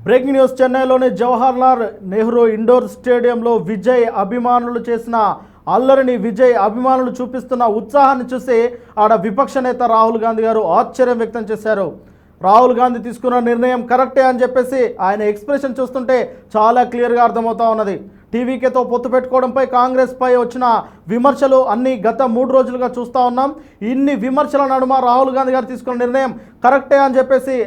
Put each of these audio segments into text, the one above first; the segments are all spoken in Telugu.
బ్రేకింగ్ న్యూస్ చెన్నైలోని జవహర్లాల్ నెహ్రూ ఇండోర్ స్టేడియంలో విజయ్ అభిమానులు చేసిన అల్లరిని విజయ్ అభిమానులు చూపిస్తున్న ఉత్సాహాన్ని చూసి ఆడ విపక్ష నేత రాహుల్ గాంధీ గారు ఆశ్చర్యం వ్యక్తం చేశారు. రాహుల్ గాంధీ తీసుకున్న నిర్ణయం కరెక్టే అని చెప్పేసి ఆయన ఎక్స్ప్రెషన్ చూస్తుంటే చాలా క్లియర్గా అర్థమవుతా ఉన్నది. టీవీకేతో పొత్తు పెట్టుకోవడంపై కాంగ్రెస్ పై వచ్చిన విమర్శలు అన్ని గత 3 రోజులుగా చూస్తూ ఉన్నాం. ఇన్ని విమర్శల నడుమ రాహుల్ గాంధీ గారు తీసుకున్న నిర్ణయం కరెక్టే అని చెప్పేసి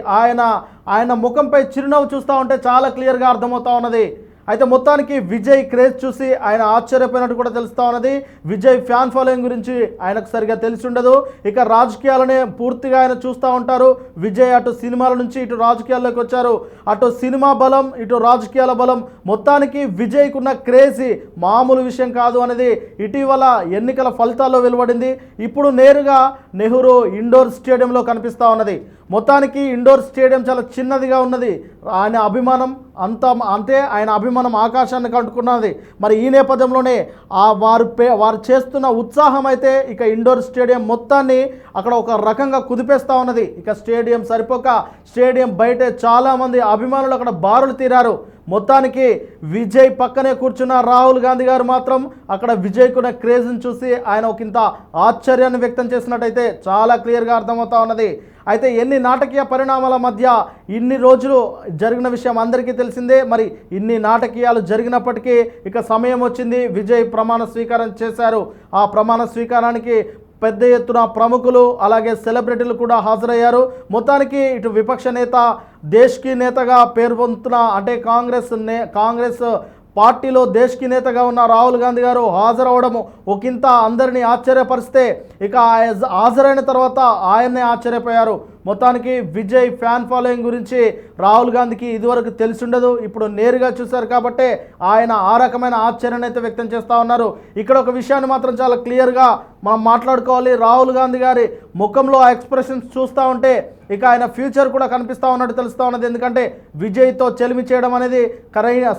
ఆయన ముఖంపై చిరునవ్వు చూస్తూ ఉంటే చాలా క్లియర్గా అర్థమవుతా ఉన్నది. అయితే మొత్తానికి విజయ్ క్రేజ్ చూసి ఆయన ఆశ్చర్యపోయినట్టు కూడా తెలుస్తూ ఉన్నది. విజయ్ ఫ్యాన్ ఫాలోయింగ్ గురించి ఆయనకు సరిగా తెలిసి ఉండదు. ఇక రాజకీయాలనే పూర్తిగా ఆయన చూస్తూ ఉంటారు. విజయ్ అటు సినిమాల నుంచి ఇటు రాజకీయాల్లోకి వచ్చారు. అటు సినిమా బలం ఇటు రాజకీయాల బలం, మొత్తానికి విజయ్కున్న క్రేజ్ మామూలు విషయం కాదు అనేది ఇటీవల ఎన్నికల ఫలితాల్లో వెలువడింది. ఇప్పుడు నేరుగా నెహ్రూ ఇండోర్ స్టేడియంలో కనిపిస్తూ ఉన్నది. మొత్తానికి ఇండోర్ స్టేడియం చాలా చిన్నదిగా ఉన్నది. ఆయన అభిమానం ఆయన అభిమానం ఆకాశాన్ని కంటుకున్నది. మరి ఈ నేపథ్యంలోనే వారు చేస్తున్న ఉత్సాహం అయితే ఇక ఇండోర్ స్టేడియం మొత్తాన్ని అక్కడ ఒక రకంగా కుదిపేస్తూ ఉన్నది. ఇక స్టేడియం సరిపోక స్టేడియం బయటే చాలామంది అభిమానులు అక్కడ బారులు తీరారు. మొత్తానికి విజయ్ పక్కనే కూర్చున్న రాహుల్ గాంధీ గారు మాత్రం అక్కడ విజయ్కున్న క్రేజ్ని చూసి ఆయన ఒకంత ఆశ్చర్యాన్ని వ్యక్తం చేసినట్టయితే చాలా క్లియర్గా అర్థమవుతా ఉన్నది. అయితే ఎన్ని నాటకీయ పరిణామాల మధ్య ఇన్ని రోజులు జరిగిన విషయం అందరికీ తెలిసిందే. మరి ఇన్ని నాటకీయాలు జరిగినప్పటికీ ఇక సమయం వచ్చింది. విజయ్ ప్రమాణ స్వీకారం చేశారు. ఆ ప్రమాణ స్వీకారానికి పెద్ద ఎత్తున ప్రముఖులు అలాగే సెలబ్రిటీలు కూడా హాజరయ్యారు. మొత్తానికి ఇటు విపక్ష నేత దేశ్కి నేతగా పేరు పొందుతున్న అంటే కాంగ్రెస్ పార్టీలో దేశ్కి నేతగా ఉన్న రాహుల్ గాంధీ గారు హాజరవడము ఒకంత అందరినీ ఆశ్చర్యపరిస్తే ఇక హాజరైన తర్వాత ఆయన్నే ఆశ్చర్యపోయారు. మొత్తానికి విజయ్ ఫ్యాన్ ఫాలోయింగ్ గురించి రాహుల్ గాంధీకి ఇదివరకు తెలిసి ఉండదు. ఇప్పుడు నేరుగా చూశారు కాబట్టి ఆయన ఆ రకమైన ఆశ్చర్యాన్ని అయితే వ్యక్తం చేస్తూ ఉన్నారు. ఇక్కడ ఒక విషయాన్ని మాత్రం చాలా క్లియర్గా మనం మాట్లాడుకోవాలి. రాహుల్ గాంధీ గారి ముఖంలో ఆ ఎక్స్ప్రెషన్స్ చూస్తూ ఉంటే ఇక ఆయన ఫ్యూచర్ కూడా కనిపిస్తూ ఉన్నట్టు తెలుస్తూ ఉన్నది. ఎందుకంటే విజయ్తో చెలిమి చేయడం అనేది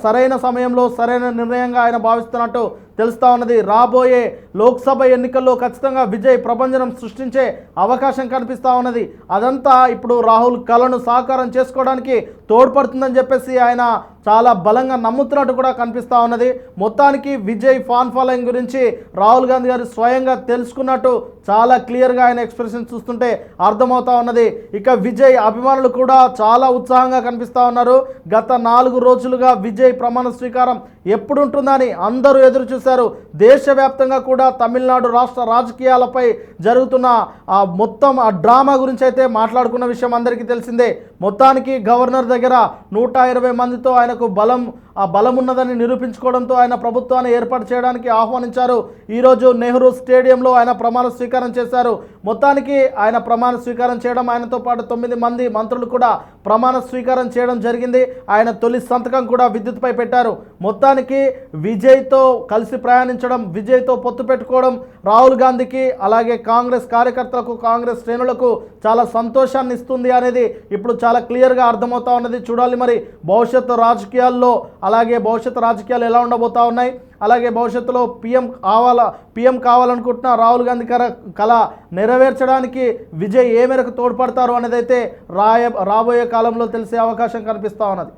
సరైన సమయంలో సరైన నిర్ణయంగా ఆయన భావిస్తున్నట్టు తెలుస్తూ ఉన్నది. రాబోయే లోక్సభ ఎన్నికల్లో ఖచ్చితంగా విజయ్ ప్రభంజనం సృష్టించే అవకాశం కనిపిస్తూ ఉన్నది. అదంతా ఇప్పుడు రాహుల్ కళను సాకారం చేసుకోవడానికి తోడ్పడుతుందని చెప్పేసి ఆయన చాలా బలంగా నమ్ముతున్నట్టు కూడా కనిపిస్తూ ఉన్నది. మొత్తానికి విజయ్ ఫ్యాన్ ఫాలోయింగ్ గురించి రాహుల్ గాంధీ గారు స్వయంగా తెలుసుకున్నట్టు చాలా క్లియర్గా ఆయన ఎక్స్ప్రెషన్ చూస్తుంటే అర్థమవుతా ఉన్నది. ఇక విజయ్ అభిమానులు కూడా చాలా ఉత్సాహంగా కనిపిస్తూ ఉన్నారు. గత 4 రోజులుగా విజయ్ ప్రమాణ స్వీకారం ఎప్పుడు ఉంటుందని అందరూ ఎదురు చూశారు. దేశవ్యాప్తంగా కూడా తమిళనాడు రాష్ట్ర రాజకీయాలపై జరుగుతున్న మొత్తం డ్రామా గురించి అయితే మాట్లాడుకున్న విషయం అందరికీ తెలిసిందే. మొత్తానికి గవర్నర్ దగ్గర 120 మందితో ఆయనకు బలం ఉన్నదని నిరూపించుకోవడంతో ఆయన ప్రభుత్వాన్ని ఏర్పాటు చేయడానికి ఆహ్వానించారు. ఈరోజు నెహ్రూ స్టేడియంలో ఆయన ప్రమాణ స్వీకారం చేశారు. మొత్తానికి ఆయన ప్రమాణ స్వీకారం చేయడం, ఆయనతో పాటు 9 మంది మంత్రులు కూడా ప్రమాణ స్వీకారం చేయడం జరిగింది. ఆయన తొలి సంతకం కూడా విద్యుత్పై పెట్టారు. మొత్తానికి విజయ్తో కలిసి ప్రయాణించడం, విజయ్తో పొత్తు పెట్టుకోవడం రాహుల్ గాంధీకి అలాగే కాంగ్రెస్ కార్యకర్తలకు కాంగ్రెస్ శ్రేణులకు చాలా సంతోషాన్ని ఇస్తుంది అనేది ఇప్పుడు చాలా క్లియర్గా అర్థమవుతా ఉన్నది. చూడాలి మరి భవిష్యత్తు రాజకీయాల్లో అలాగే భవిష్యత్తు రాజకీయాలు ఎలా ఉండబోతా ఉన్నాయి. అలాగే భవిష్యత్తులో పీఎం కావాలనుకుంటున్న రాహుల్ గాంధీ కళ నెరవేర్చడానికి విజయ్ ఏ మేరకు తోడ్పడతారు అనేది అయితే రాబోయే కాలంలో తెలిసే అవకాశం కనిపిస్తూ ఉన్నది.